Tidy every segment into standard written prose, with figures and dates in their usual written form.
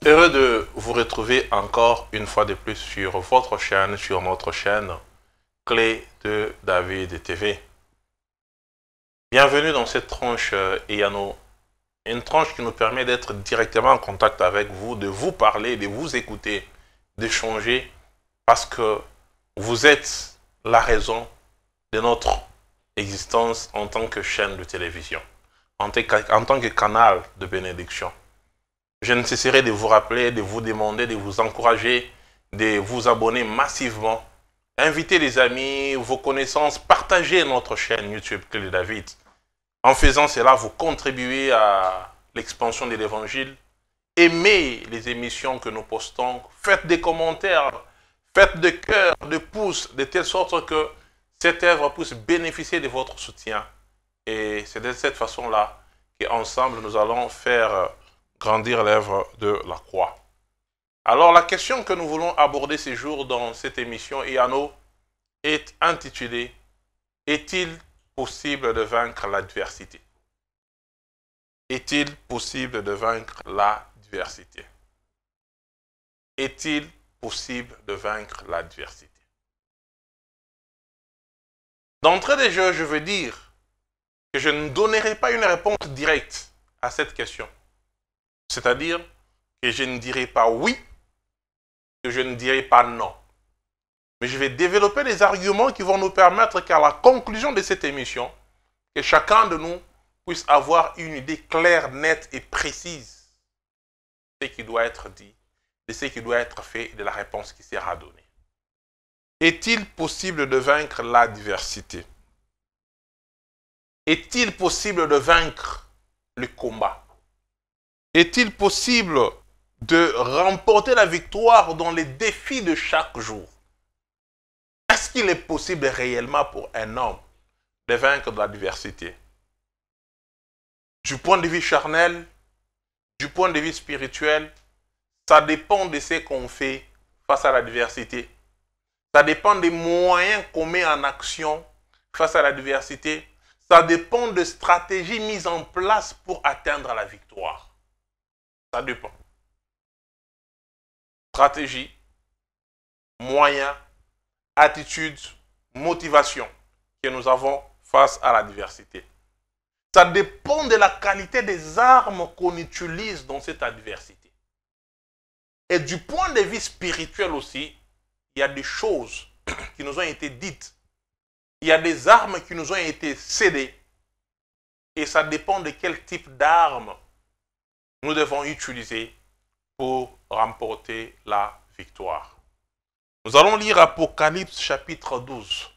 Heureux de vous retrouver encore une fois de plus sur votre chaîne, sur notre chaîne Clé de David TV. Bienvenue dans cette tranche EANO, une tranche qui nous permet d'être directement en contact avec vous, de vous parler, de vous écouter, d'échanger, parce que vous êtes la raison de notre existence en tant que chaîne de télévision, en tant que canal de bénédiction. Je ne cesserai de vous rappeler, de vous demander, de vous encourager, de vous abonner massivement. Invitez les amis, vos connaissances, partagez notre chaîne YouTube Clé de David. En faisant cela, vous contribuez à l'expansion de l'évangile. Aimez les émissions que nous postons. Faites des commentaires, faites de cœur, de pouces, de telle sorte que cette œuvre puisse bénéficier de votre soutien. Et c'est de cette façon-là qu'ensemble, nous allons faire grandir l'œuvre de la croix. Alors, la question que nous voulons aborder ces jours dans cette émission EANO est intitulée « Est-il possible de vaincre l'adversité » Est-il possible de vaincre l'adversité? Est-il possible de vaincre l'adversité? D'entrée de jeu, je veux dire que je ne donnerai pas une réponse directe à cette question. C'est-à-dire que je ne dirai pas oui, que je ne dirai pas non. Mais je vais développer des arguments qui vont nous permettre qu'à la conclusion de cette émission, que chacun de nous puisse avoir une idée claire, nette et précise de ce qui doit être dit, de ce qui doit être fait et de la réponse qui sera donnée. Est-il possible de vaincre l'adversité? Est-il possible de vaincre le combat? Est-il possible de remporter la victoire dans les défis de chaque jour? Est-ce qu'il est possible réellement pour un homme de vaincre l'adversité? Du point de vue charnel, du point de vue spirituel, ça dépend de ce qu'on fait face à l'adversité. Ça dépend des moyens qu'on met en action face à l'adversité. Ça dépend de stratégies mises en place pour atteindre la victoire. Ça dépend. Stratégie, moyens, attitude, motivation que nous avons face à l'adversité. Ça dépend de la qualité des armes qu'on utilise dans cette adversité. Et du point de vue spirituel aussi, il y a des choses qui nous ont été dites. Il y a des armes qui nous ont été cédées. Et ça dépend de quel type d'armes nous devons utiliser pour remporter la victoire. Nous allons lire Apocalypse chapitre 12,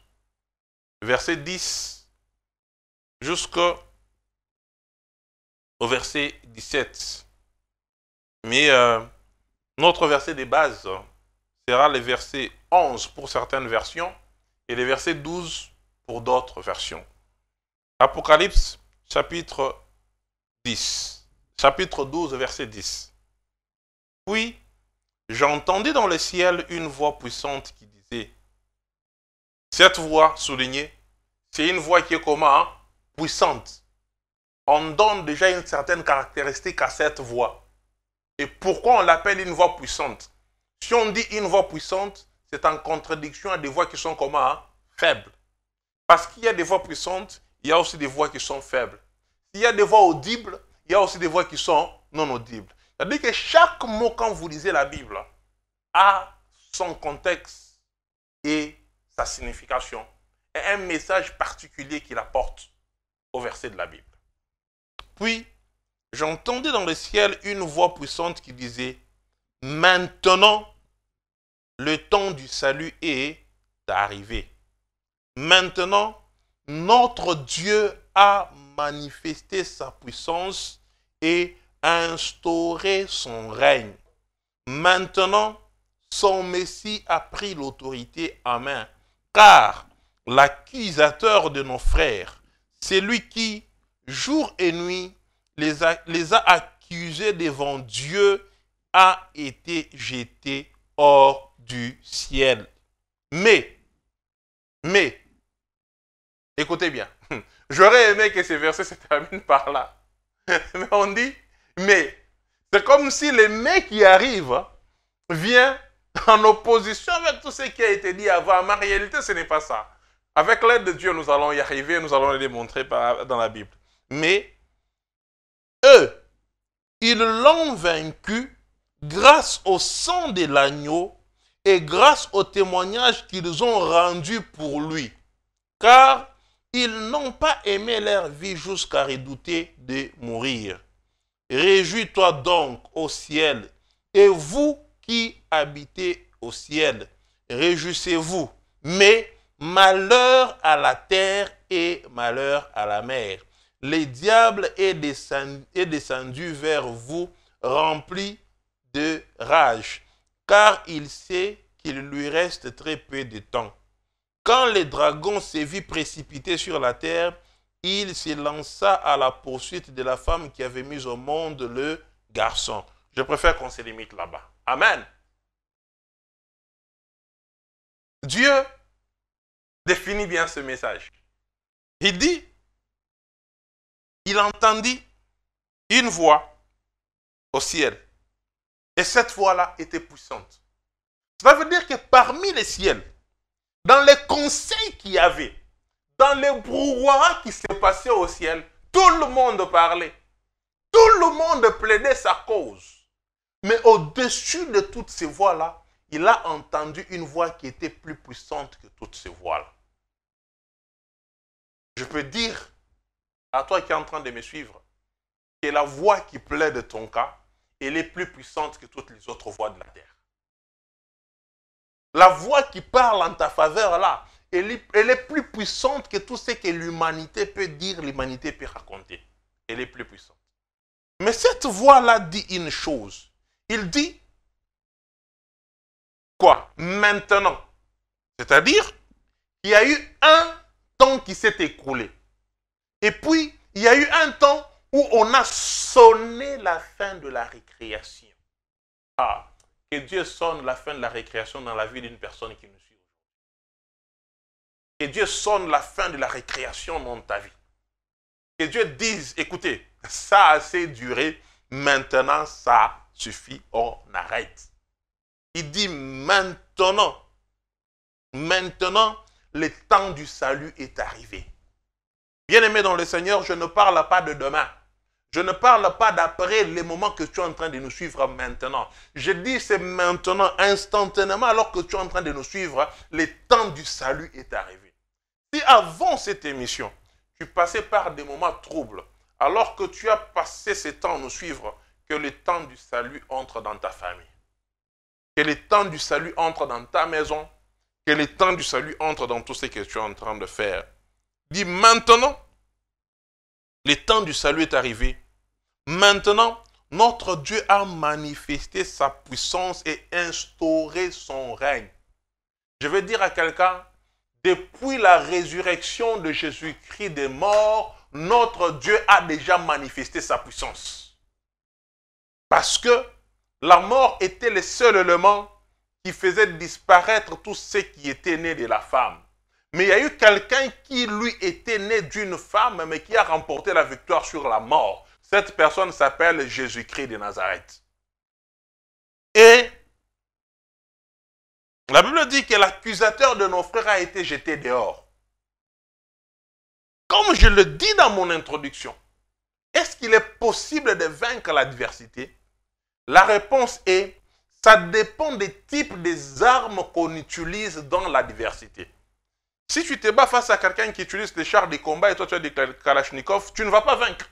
verset 10 jusqu'au verset 17. Mais notre verset de base sera le verset 11 pour certaines versions et le verset 12 pour d'autres versions. Apocalypse chapitre 10. Chapitre 12, verset 10. Puis, j'entendais dans le ciel une voix puissante qui disait, cette voix soulignée, c'est une voix qui est comment? Puissante. On donne déjà une certaine caractéristique à cette voix. Et pourquoi on l'appelle une voix puissante? Si on dit une voix puissante, c'est en contradiction à des voix qui sont comment? Faibles. Parce qu'il y a des voix puissantes, il y a aussi des voix qui sont faibles. S'il y a des voix audibles, il y a aussi des voix qui sont non audibles. C'est-à-dire que chaque mot, quand vous lisez la Bible, a son contexte et sa signification. Et un message particulier qu'il apporte au verset de la Bible. Puis, j'entendais dans le ciel une voix puissante qui disait, maintenant, le temps du salut est arrivé. Maintenant, notre Dieu a manifesté sa puissance et instauré son règne. Maintenant, son Messie a pris l'autorité en main, car l'accusateur de nos frères, celui qui, jour et nuit, les a accusés devant Dieu, a été jeté hors du ciel. Mais, écoutez bien, j'aurais aimé que ce verset se termine par là. Mais on dit, mais, C'est comme si l'ennemi qui arrive vient en opposition avec tout ce qui a été dit avant. Mais en réalité, ce n'est pas ça. Avec l'aide de Dieu, nous allons y arriver, nous allons le démontrer dans la Bible. Mais eux, ils l'ont vaincu grâce au sang de l'agneau et grâce au témoignage qu'ils ont rendu pour lui. Car ils n'ont pas aimé leur vie jusqu'à redouter de mourir. Réjouis-toi donc au ciel, et vous qui habitez au ciel, réjouissez-vous. Mais malheur à la terre et malheur à la mer. Le diable est descendu vers vous, rempli de rage, car il sait qu'il lui reste très peu de temps. Quand le dragon s'est vu précipité sur la terre, il se lança à la poursuite de la femme qui avait mis au monde le garçon. Je préfère qu'on se limite là-bas. Amen. Dieu définit bien ce message. Il dit, il entendit une voix au ciel. Et cette voix-là était puissante. Ça veut dire que parmi les ciels, dans les conseils qu'il y avait, dans les brouhahas qui se passaient au ciel, tout le monde parlait. Tout le monde plaidait sa cause. Mais au-dessus de toutes ces voix-là, il a entendu une voix qui était plus puissante que toutes ces voix-là. Je peux dire à toi qui es en train de me suivre que la voix qui plaide ton cas, elle est plus puissante que toutes les autres voix de la terre. La voix qui parle en ta faveur là, elle est plus puissante que tout ce que l'humanité peut dire, l'humanité peut raconter. Elle est plus puissante. Mais cette voix-là dit une chose. Il dit quoi? Maintenant. C'est-à-dire, il y a eu un temps qui s'est écoulé. Et puis, il y a eu un temps où on a sonné la fin de la récréation. Ah, que Dieu sonne la fin de la récréation dans la vie d'une personne qui nous suit. Que Dieu sonne la fin de la récréation dans ta vie. Que Dieu dise, écoutez, ça a assez duré, maintenant ça suffit, on arrête. Il dit maintenant, le temps du salut est arrivé. Bien-aimé dans le Seigneur, je ne parle pas de demain. Je ne parle pas d'après les moments que tu es en train de nous suivre maintenant. Je dis c'est maintenant, instantanément, alors que tu es en train de nous suivre, le temps du salut est arrivé. Si avant cette émission, tu passais par des moments troubles, alors que tu as passé ce temps à nous suivre, que le temps du salut entre dans ta famille. Que le temps du salut entre dans ta maison. Que le temps du salut entre dans tout ce que tu es en train de faire. Dis maintenant, le temps du salut est arrivé. Maintenant, notre Dieu a manifesté sa puissance et instauré son règne. Je veux dire à quelqu'un, depuis la résurrection de Jésus-Christ des morts, notre Dieu a déjà manifesté sa puissance. Parce que la mort était le seul élément qui faisait disparaître tout ce qui était né de la femme. Mais il y a eu quelqu'un qui, lui, était né d'une femme, mais qui a remporté la victoire sur la mort. Cette personne s'appelle Jésus-Christ de Nazareth. Et la Bible dit que l'accusateur de nos frères a été jeté dehors. Comme je le dis dans mon introduction, est-ce qu'il est possible de vaincre l'adversité? La réponse est, ça dépend des types des armes qu'on utilise dans l'adversité. Si tu te bats face à quelqu'un qui utilise des chars de combat et toi tu as des Kalachnikov, tu ne vas pas vaincre.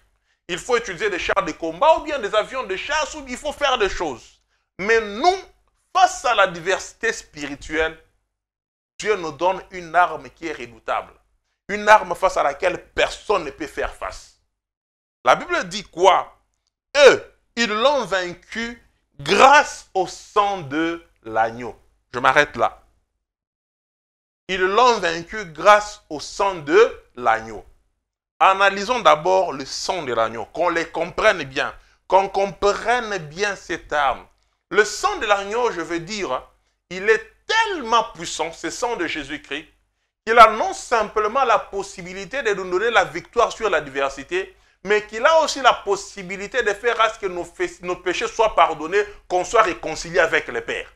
Il faut utiliser des chars de combat ou bien des avions de chasse ou il faut faire des choses. Mais nous, face à l'adversité spirituelle, Dieu nous donne une arme qui est redoutable. Une arme face à laquelle personne ne peut faire face. La Bible dit quoi? Eux, ils l'ont vaincu grâce au sang de l'agneau. Je m'arrête là. Ils l'ont vaincu grâce au sang de l'agneau. Analysons d'abord le sang de l'agneau, qu'on les comprenne bien, qu'on comprenne bien cette arme. Le sang de l'agneau, je veux dire, il est tellement puissant, ce sang de Jésus-Christ, qu'il a non simplement la possibilité de nous donner la victoire sur l'adversité, mais qu'il a aussi la possibilité de faire à ce que nos péchés soient pardonnés, qu'on soit réconciliés avec le Père.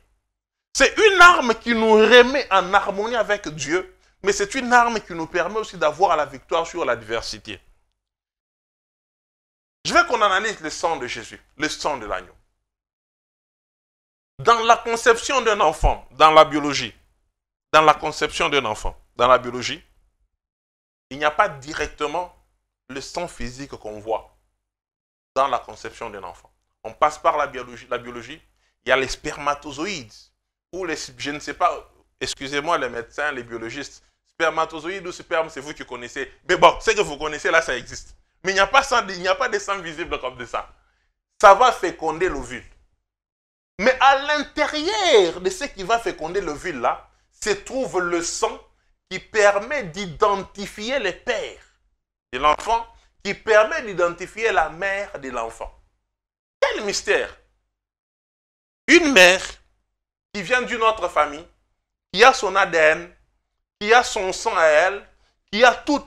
C'est une arme qui nous remet en harmonie avec Dieu, mais c'est une arme qui nous permet aussi d'avoir la victoire sur l'adversité. Je veux qu'on analyse le sang de Jésus, le sang de l'agneau. Dans la conception d'un enfant, dans la biologie, dans la conception d'un enfant, dans la biologie, il n'y a pas directement le sang physique qu'on voit dans la conception d'un enfant. On passe par la biologie, il y a les spermatozoïdes, ou les, je ne sais pas, excusez-moi les médecins, les biologistes, spermatozoïdes ou sperme, c'est vous qui connaissez. Mais bon, ce que vous connaissez là, ça existe. Mais il n'y a pas de sang visible comme de ça. Ça va féconder l'ovule. Mais à l'intérieur de ce qui va féconder l'ovule là, se trouve le sang qui permet d'identifier le père de l'enfant, qui permet d'identifier la mère de l'enfant. Quel mystère! Une mère qui vient d'une autre famille, qui a son ADN, qui a son sang à elle, qui a tout.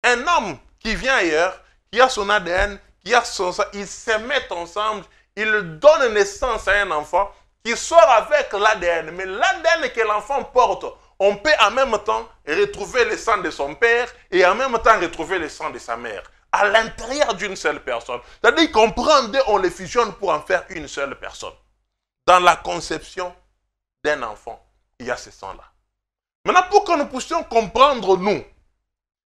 Un homme qui vient ailleurs, qui a son ADN, qui a son sang, ils se mettent ensemble, ils donnent naissance à un enfant qui sort avec l'ADN. Mais l'ADN que l'enfant porte, on peut en même temps retrouver le sang de son père et en même temps retrouver le sang de sa mère à l'intérieur d'une seule personne. C'est-à-dire qu'on prend deux, on les fusionne pour en faire une seule personne. Dans la conception d'un enfant, il y a ce sang-là. Maintenant, pour que nous puissions comprendre, nous,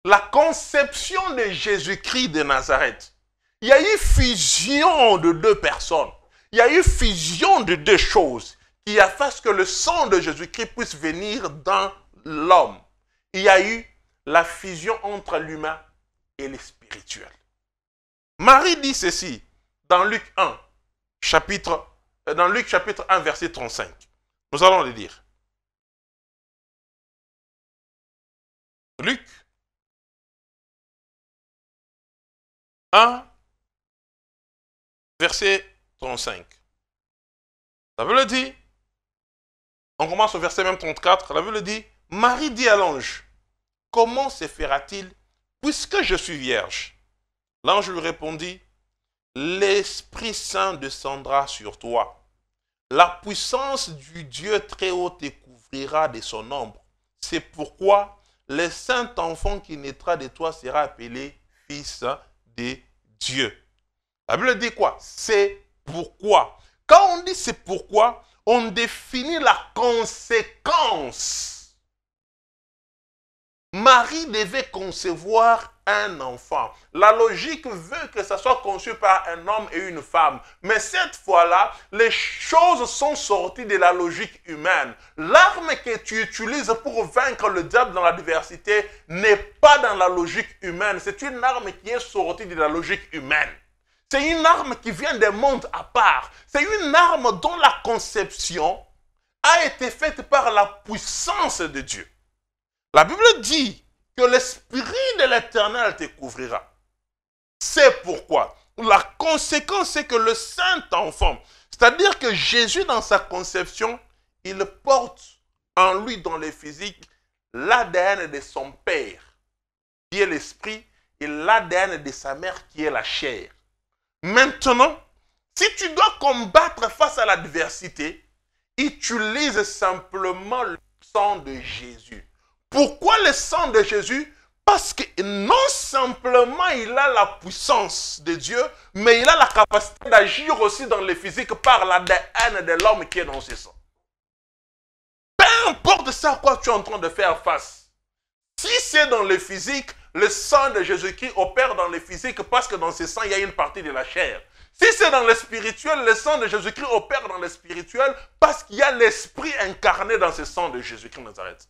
la conception de Jésus-Christ de Nazareth, il y a eu fusion de deux personnes. Il y a eu fusion de deux choses qui a fait que le sang de Jésus-Christ puisse venir dans l'homme. Il y a eu la fusion entre l'humain et le spirituel. Marie dit ceci dans Luc 1, chapitre 1, verset 35. Nous allons le lire. Luc 1, verset 35. La Bible dit, on commence au verset même 34, la Bible dit, Marie dit à l'ange, comment se fera-t-il puisque je suis vierge? L'ange lui répondit, l'Esprit Saint descendra sur toi. La puissance du Dieu très haut te couvrira de son ombre. C'est pourquoi le saint enfant qui naîtra de toi sera appelé fils de Dieu. La Bible dit quoi? C'est pourquoi. Quand on dit c'est pourquoi, on définit la conséquence. Marie devait concevoir un enfant. La logique veut que ça soit conçu par un homme et une femme. Mais cette fois-là, les choses sont sorties de la logique humaine. L'arme que tu utilises pour vaincre le diable dans l'adversité n'est pas dans la logique humaine. C'est une arme qui est sortie de la logique humaine. C'est une arme qui vient d'un monde à part. C'est une arme dont la conception a été faite par la puissance de Dieu. La Bible dit que l'Esprit de l'Éternel te couvrira. C'est pourquoi la conséquence, c'est que le Saint-Enfant, c'est-à-dire que Jésus dans sa conception, il porte en lui, dans le physique, l'ADN de son Père, qui est l'Esprit, et l'ADN de sa mère, qui est la chair. Maintenant, si tu dois combattre face à l'adversité, utilise simplement le sang de Jésus. Pourquoi le sang de Jésus? Parce que non simplement il a la puissance de Dieu, mais il a la capacité d'agir aussi dans le physique par l'ADN de l'homme qui est dans ses sangs. Peu importe ça à quoi tu es en train de faire face. Si c'est dans le physique, le sang de Jésus-Christ opère dans le physique parce que dans ses sangs, il y a une partie de la chair. Si c'est dans le spirituel, le sang de Jésus-Christ opère dans le spirituel parce qu'il y a l'esprit incarné dans ce sang de Jésus-Christ de Nazareth.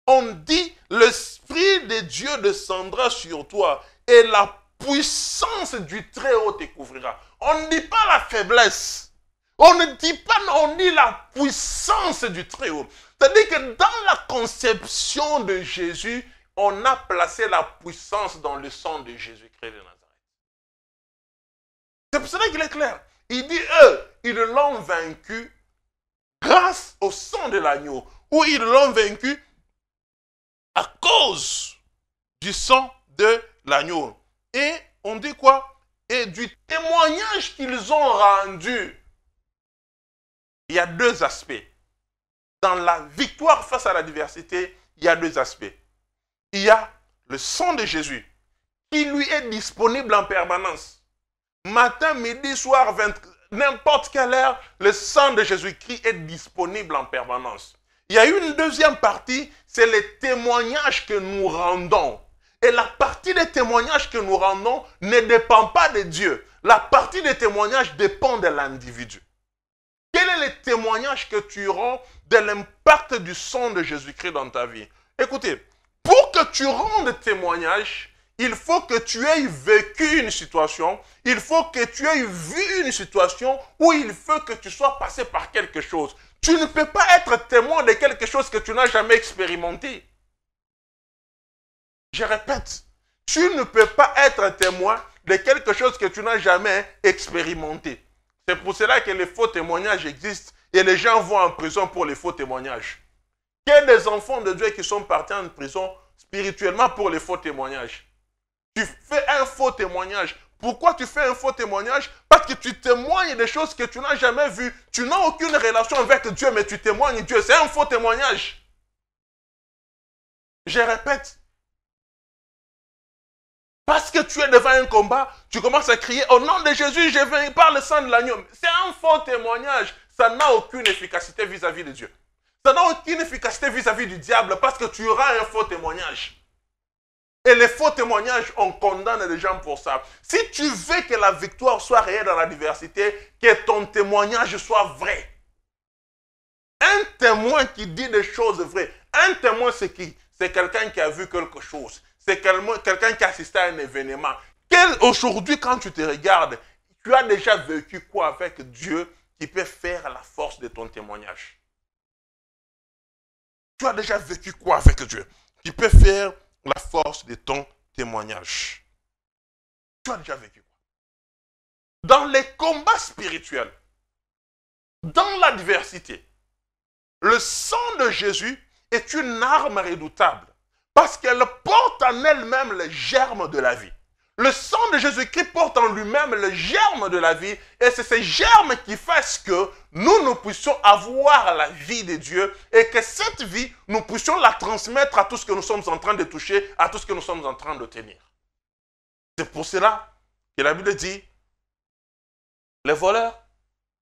On dit, l'Esprit de Dieu descendra sur toi et la puissance du Très-Haut te couvrira. On ne dit pas la faiblesse. On ne dit pas, on dit la puissance du Très-Haut. C'est-à-dire que dans la conception de Jésus, on a placé la puissance dans le sang de Jésus-Christ de Nazareth. C'est pour cela qu'il est clair. Il dit, eux, ils l'ont vaincu grâce au sang de l'agneau. Ou ils l'ont vaincu à cause du sang de l'agneau. et on dit quoi? Et du témoignage qu'ils ont rendu. Il y a deux aspects. Dans la victoire face à l'adversité, il y a deux aspects. Il y a le sang de Jésus qui lui est disponible en permanence. Matin, midi, soir, n'importe quelle heure, le sang de Jésus-Christ est disponible en permanence. Il y a une deuxième partie, c'est les témoignages que nous rendons. Et la partie des témoignages que nous rendons ne dépend pas de Dieu. La partie des témoignages dépend de l'individu. Quel est le témoignage que tu rends de l'impact du sang de Jésus-Christ dans ta vie? Écoutez, pour que tu rendes témoignage, il faut que tu aies vécu une situation, il faut que tu aies vu une situation où il faut que tu sois passé par quelque chose. Tu ne peux pas être témoin de quelque chose que tu n'as jamais expérimenté. Je répète, tu ne peux pas être témoin de quelque chose que tu n'as jamais expérimenté. C'est pour cela que les faux témoignages existent et les gens vont en prison pour les faux témoignages. Il y a des enfants de Dieu qui sont partis en prison spirituellement pour les faux témoignages. Tu fais un faux témoignage. Pourquoi tu fais un faux témoignage? Parce que tu témoignes des choses que tu n'as jamais vues. Tu n'as aucune relation avec Dieu, mais tu témoignes Dieu. C'est un faux témoignage. Je répète. Parce que tu es devant un combat, tu commences à crier « Au nom de Jésus, je viens par le sang de l'agneau ». C'est un faux témoignage. Ça n'a aucune efficacité vis-à-vis de Dieu. Ça n'a aucune efficacité vis-à-vis du diable parce que tu auras un faux témoignage. Et les faux témoignages, on condamne les gens pour ça. Si tu veux que la victoire soit réelle dans l'adversité, que ton témoignage soit vrai. Un témoin qui dit des choses vraies. Un témoin, c'est qui? C'est quelqu'un qui a vu quelque chose. C'est quelqu'un qui a assisté à un événement. Aujourd'hui, quand tu te regardes, tu as déjà vécu quoi avec Dieu qui peut faire la force de ton témoignage? Tu as déjà vécu quoi avec Dieu qui peut faire la force de ton témoignage? Tu as déjà vécu quoi? Dans les combats spirituels, dans l'adversité, le sang de Jésus est une arme redoutable parce qu'elle porte en elle-même les germes de la vie. Le sang de Jésus-Christ porte en lui-même le germe de la vie et c'est ces germes qui fassent que nous puissions avoir la vie de Dieu et que cette vie, nous puissions la transmettre à tout ce que nous sommes en train de toucher, à tout ce que nous sommes en train de tenir. C'est pour cela que la Bible dit, les voleurs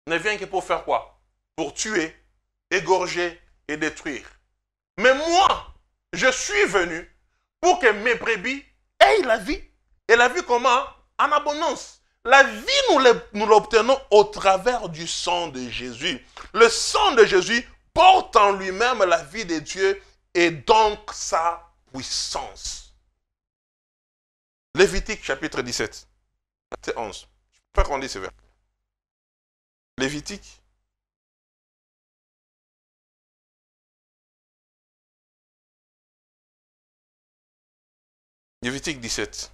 ne viennent que pour faire quoi? Pour tuer, égorger et détruire. Mais moi, je suis venu pour que mes brebis aient la vie. Et la vie comment? En abondance. La vie, nous l'obtenons au travers du sang de Jésus. Le sang de Jésus porte en lui-même la vie de Dieu et donc sa puissance. Lévitique chapitre 17, verset 11. Je ne peux pas qu'on dise ce verset. Lévitique. Lévitique 17.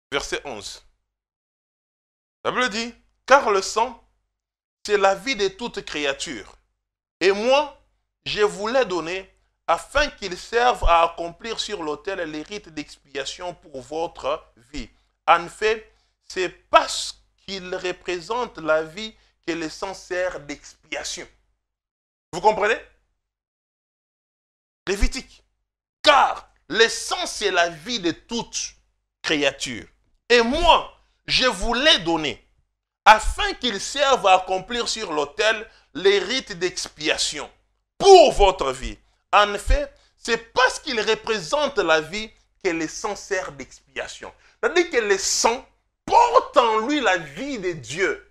Verset 11. La Bible dit, car le sang, c'est la vie de toute créature. Et moi, je vous l'ai donné afin qu'il serve à accomplir sur l'autel les rites d'expiation pour votre vie. En fait, c'est parce qu'il représente la vie que le sang sert d'expiation. Vous comprenez? Lévitique. Car le sang, c'est la vie de toute créature. Et moi, je vous l'ai donné, afin qu'il serve à accomplir sur l'autel les rites d'expiation pour votre vie. En effet, c'est parce qu'il représente la vie que le sang sert d'expiation. C'est-à-dire que le sang porte en lui la vie de Dieu.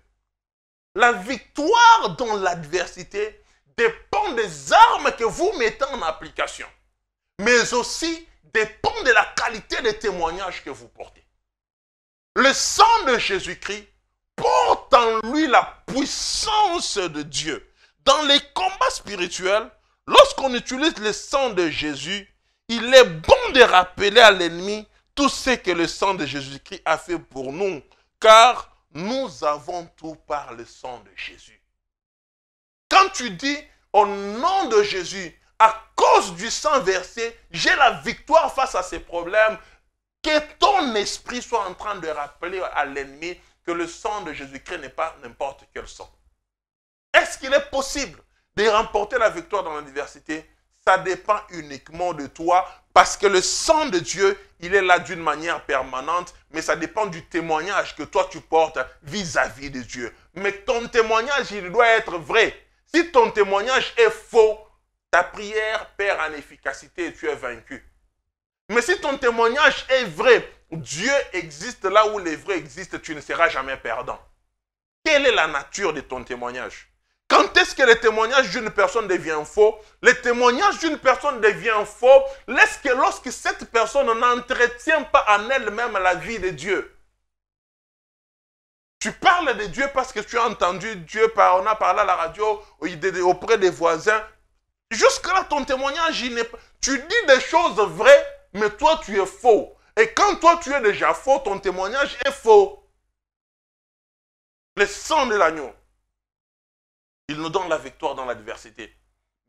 La victoire dans l'adversité dépend des armes que vous mettez en application, mais aussi dépend de la qualité des témoignages que vous portez. Le sang de Jésus-Christ porte en lui la puissance de Dieu. Dans les combats spirituels, lorsqu'on utilise le sang de Jésus, il est bon de rappeler à l'ennemi tout ce que le sang de Jésus-Christ a fait pour nous, car nous avons tout par le sang de Jésus. Quand tu dis au nom de Jésus, à cause cause du sang versé, j'ai la victoire face à ces problèmes. Que ton esprit soit en train de rappeler à l'ennemi que le sang de Jésus-Christ n'est pas n'importe quel sang. Est-ce qu'il est possible de remporter la victoire dans l'adversité? Ça dépend uniquement de toi, parce que le sang de Dieu, il est là d'une manière permanente, mais ça dépend du témoignage que toi tu portes vis-à-vis de Dieu. Mais ton témoignage, il doit être vrai. Si ton témoignage est faux, ta prière perd en efficacité et tu es vaincu. Mais si ton témoignage est vrai, Dieu existe là où les vrais existent, tu ne seras jamais perdant. Quelle est la nature de ton témoignage? Quand est-ce que le témoignage d'une personne devient faux? Le témoignage d'une personne devient faux lorsque cette personne n'entretient pas en elle-même la vie de Dieu. Tu parles de Dieu parce que tu as entendu Dieu, on a parlé à la radio, auprès des voisins. Jusque-là, ton témoignage, tu dis des choses vraies, mais toi, tu es faux. Et quand toi, tu es déjà faux, ton témoignage est faux. Le sang de l'agneau, il nous donne la victoire dans l'adversité.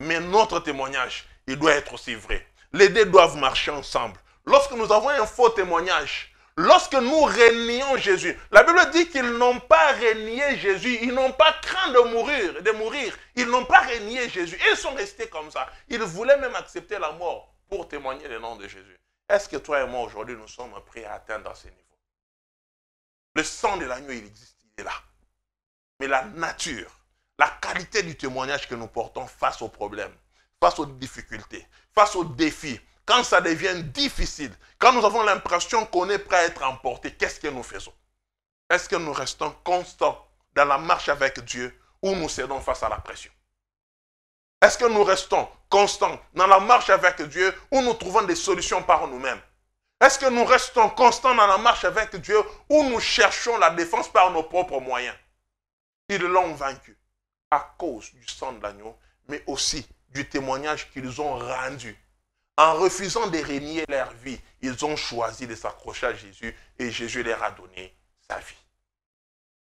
Mais notre témoignage, il doit être aussi vrai. Les deux doivent marcher ensemble. Lorsque nous avons un faux témoignage, lorsque nous renions Jésus, la Bible dit qu'ils n'ont pas renié Jésus, ils n'ont pas craint de mourir, ils n'ont pas renié Jésus. Ils sont restés comme ça. Ils voulaient même accepter la mort pour témoigner le nom de Jésus. Est-ce que toi et moi aujourd'hui nous sommes prêts à atteindre ce niveau? Le sang de l'agneau, il existe, il est là. Mais la nature, la qualité du témoignage que nous portons face aux problèmes, face aux difficultés, face aux défis, quand ça devient difficile, quand nous avons l'impression qu'on est prêt à être emporté, qu'est-ce que nous faisons? Est-ce que nous restons constants dans la marche avec Dieu ou nous cédons face à la pression? Est-ce que nous restons constants dans la marche avec Dieu ou nous trouvons des solutions par nous-mêmes? Est-ce que nous restons constants dans la marche avec Dieu ou nous cherchons la défense par nos propres moyens? Ils l'ont vaincu à cause du sang de l'agneau, mais aussi du témoignage qu'ils ont rendu. En refusant de renier leur vie, ils ont choisi de s'accrocher à Jésus et Jésus leur a donné sa vie.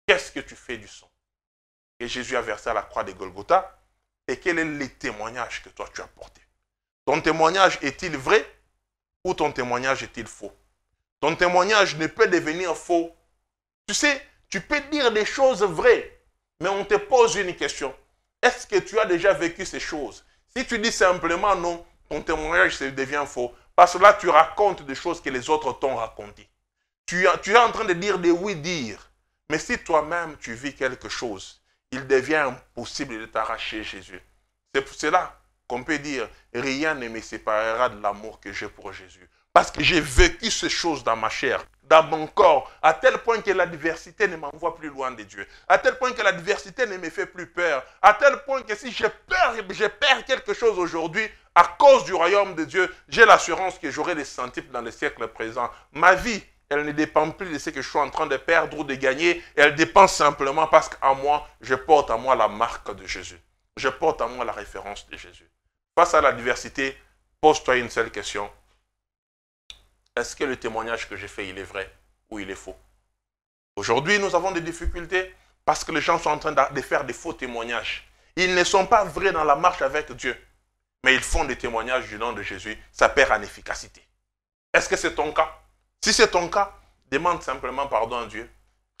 Qu'est-ce que tu fais du sang que Jésus a versé à la croix de Golgotha? Et quel est le témoignage que toi tu as porté? Ton témoignage est-il vrai ou ton témoignage est-il faux? Ton témoignage ne peut devenir faux. Tu sais, tu peux dire des choses vraies, mais on te pose une question. Est-ce que tu as déjà vécu ces choses? Si tu dis simplement non, ton témoignage devient faux. Parce que là, tu racontes des choses que les autres t'ont racontées. Tu es en train de dire des oui-dire. Mais si toi-même, tu vis quelque chose, il devient impossible de t'arracher Jésus. C'est pour cela qu'on peut dire, rien ne me séparera de l'amour que j'ai pour Jésus. Parce que j'ai vécu ces choses dans ma chair, dans mon corps, à tel point que l'adversité ne m'envoie plus loin de Dieu. À tel point que l'adversité ne me fait plus peur. À tel point que si je perds quelque chose aujourd'hui, à cause du royaume de Dieu, j'ai l'assurance que j'aurai des centiples dans le siècle présent. Ma vie, elle ne dépend plus de ce que je suis en train de perdre ou de gagner. Elle dépend simplement parce qu'à moi, je porte à moi la marque de Jésus. Je porte à moi la référence de Jésus. Face à l'adversité, pose-toi une seule question. Est-ce que le témoignage que j'ai fait, il est vrai ou il est faux? Aujourd'hui, nous avons des difficultés parce que les gens sont en train de faire des faux témoignages. Ils ne sont pas vrais dans la marche avec Dieu, mais ils font des témoignages du nom de Jésus. Ça perd en efficacité. Est-ce que c'est ton cas? Si c'est ton cas, demande simplement pardon à Dieu.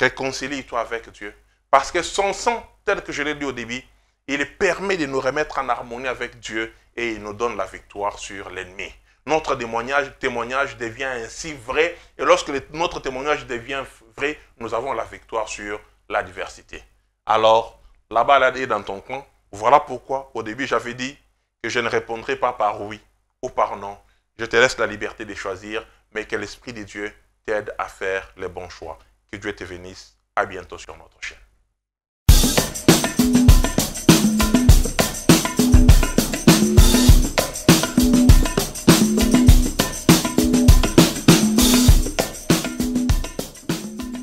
Réconcilie-toi avec Dieu. Parce que son sang, tel que je l'ai dit au début, il permet de nous remettre en harmonie avec Dieu et il nous donne la victoire sur l'ennemi. Notre témoignage devient ainsi vrai. Et lorsque notre témoignage devient vrai, nous avons la victoire sur l'adversité. Alors, la balle est dans ton coin. Voilà pourquoi, au début, j'avais dit que je ne répondrai pas par oui ou par non. Je te laisse la liberté de choisir, mais que l'Esprit de Dieu t'aide à faire les bons choix. Que Dieu te bénisse. À bientôt sur notre chaîne.